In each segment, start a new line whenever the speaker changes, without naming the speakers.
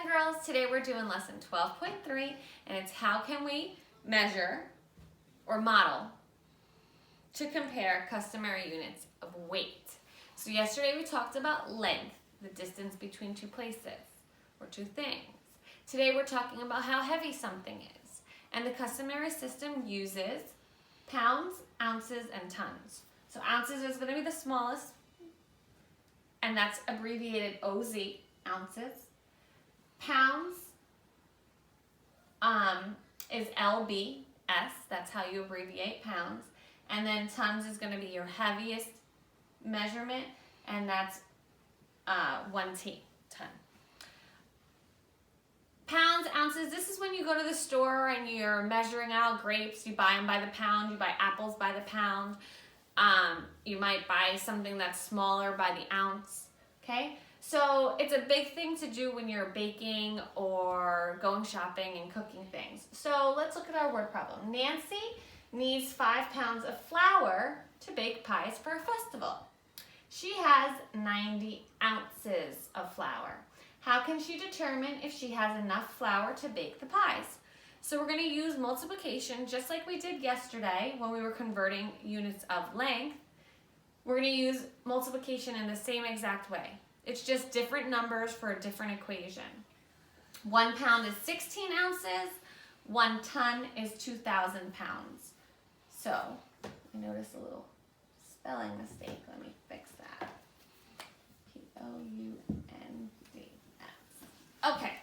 and girls. Today we're doing lesson 12.3 and it's how can we measure or model to compare customary units of weight. So yesterday we talked about length, the distance between two places or two things. Today we're talking about how heavy something is. And the customary system uses pounds, ounces, and tons. So ounces is going to be the smallest, and that's abbreviated OZ, ounces. Pounds is LBS, that's how you abbreviate pounds. And then tons is going to be your heaviest measurement, and that's 1T, ton. Pounds, ounces, this is when you go to the store and you're measuring out grapes. You buy them by the pound, you buy apples by the pound. You might buy something that's smaller by the ounce, okay? So it's a big thing to do when you're baking or going shopping and cooking things. So let's look at our word problem. Nancy needs 5 pounds of flour to bake pies for a festival. She has 90 ounces of flour. How can she determine if she has enough flour to bake the pies? So we're going to use multiplication just like we did yesterday when we were converting units of length. We're going to use multiplication in the same exact way. It's just different numbers for a different equation. 1 pound is 16 ounces. 1 ton is 2,000 pounds. So I noticed a little spelling mistake. Let me fix that. Pounds. Okay.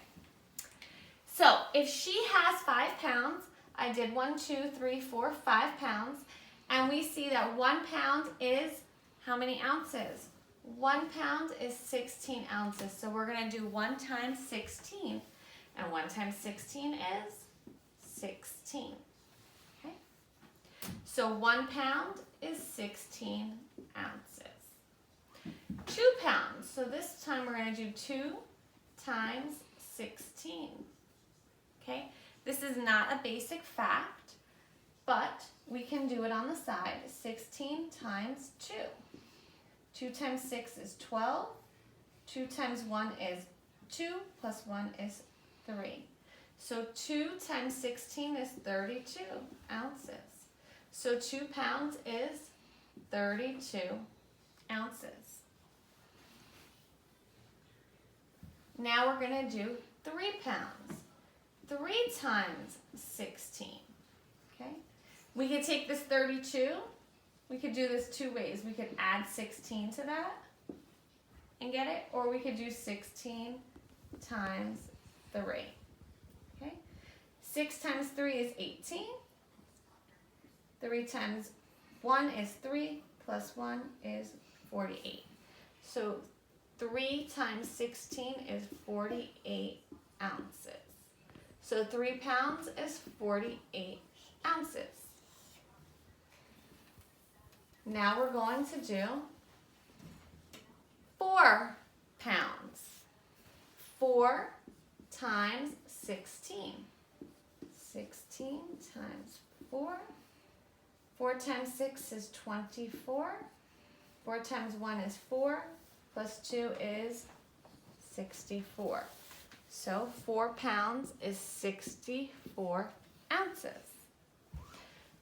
So if she has 5 pounds, I did 1, 2, 3, 4, 5 pounds, and we see that 1 pound is how many ounces? 1 pound is 16 ounces. So we're going to do 1 times 16, and 1 times 16 is 16. Okay. So 1 pound is 16 ounces. 2 pounds. So this time we're going to do 2 times 16. Okay, this is not a basic fact, but we can do it on the side. 16 times 2. 2 times 6 is 12. 2 times 1 is 2, plus 1 is 3. So 2 times 16 is 32 ounces. So 2 pounds is 32 ounces. Now we're going to do 3 pounds. 3 times 16. Okay? We could take this 32. We could do this 2 ways. We could add 16 to that and get it, or we could do 16 times 3. Okay? 6 times 3 is 18. 3 times 1 is 3, plus 1 is 48. So 3 times 16 is 48 ounces. So 3 pounds is 48 ounces. Now we're going to do 4 pounds. 4 times 16. 16 times 4. 4 times 6 is 24. 4 times 1 is 4. Plus 2 is 64. So 4 pounds is 64 ounces.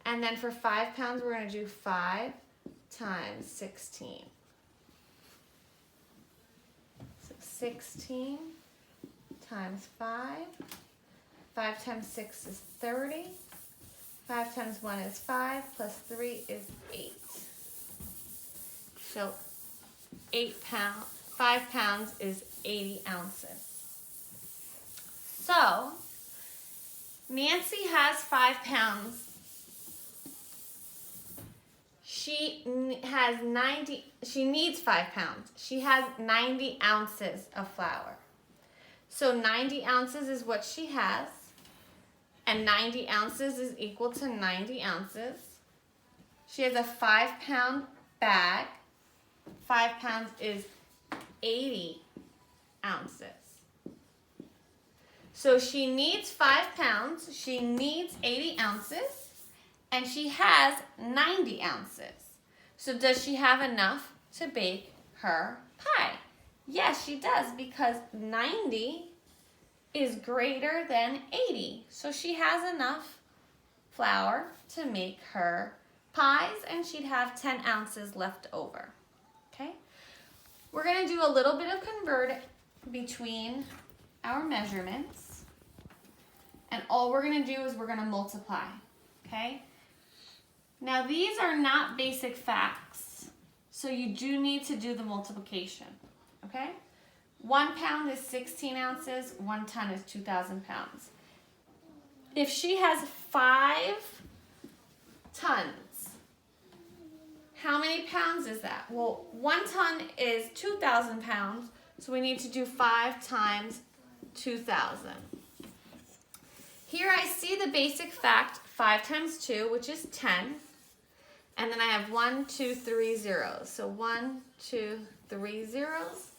And then for 5 pounds, we're going to do 5 times 16. So 16 times 5. 5 times 6 is 30. 5 times 1 is 5, plus 3 is 8. So 5 pounds is 80 ounces. So, Nancy has 5 pounds. She needs 5 pounds. She has 90 ounces of flour. So 90 ounces is what she has, and 90 ounces is equal to 90 ounces. She has a 5 pound bag. 5 pounds is 80 ounces. So she needs 5 pounds, she needs 80 ounces, and she has 90 ounces. So does she have enough to bake her pie? Yes, she does, because 90 is greater than 80. So she has enough flour to make her pies, and she'd have 10 ounces left over. Okay? We're going to do a little bit of convert between our measurements, and all we're going to do is we're going to multiply. Okay? Now these are not basic facts, so you do need to do the multiplication. Okay? 1 pound is 16 ounces, 1 ton is 2,000 pounds. If she has 5 tons, how many pounds is that? Well, 1 ton is 2,000 pounds, so we need to do 5 times 2,000. Here I see the basic fact, 5 times 2, which is 10. And then I have 1, 2, 3 zeros. So 1, 2, 3 zeros,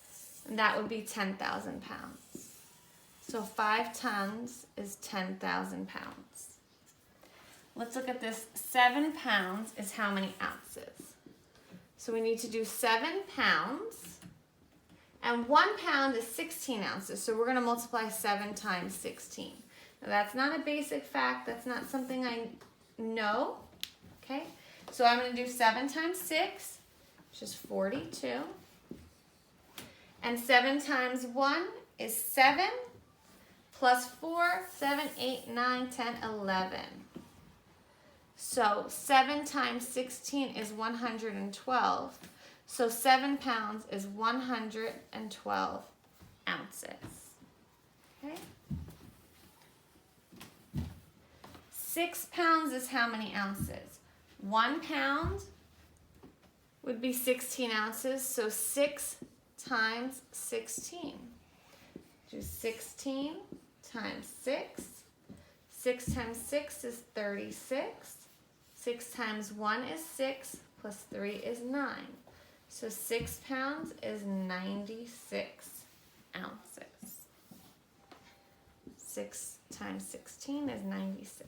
and that would be 10,000 pounds. So 5 tons is 10,000 pounds. Let's look at this. 7 pounds is how many ounces? So we need to do 7 pounds. And 1 pound is 16 ounces. So we're going to multiply 7 times 16. Now that's not a basic fact. That's not something I know. Okay? So I'm going to do 7 times 6, which is 42. And 7 times 1 is 7. Plus 4, 7, 8, 9, 10, 11. So 7 times 16 is 112. So 7 pounds is 112 ounces. Okay? 6 pounds is how many ounces? 1 pound would be 16 ounces. So 6 times 16. Do 16 times 6. 6 times 6 is 36. 6 times 1 is 6, plus 3 is 9. So 6 pounds is 96 ounces. 6 times 16 is 96.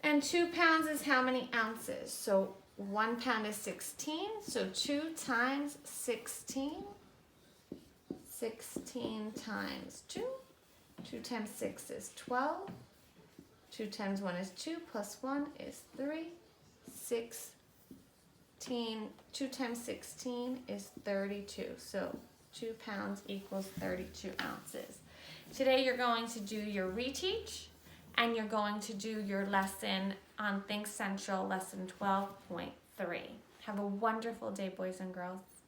And 2 pounds is how many ounces? So 1 pound is 16, so 2 times 16. 16 times 2. 2 times 6 is 12. 2 times 1 is 2, plus 1 is 3. 2 times 16 is 32. So 2 pounds equals 32 ounces. Today you're going to do your reteach, and you're going to do your lesson on Think Central, lesson 12.3. Have a wonderful day, boys and girls.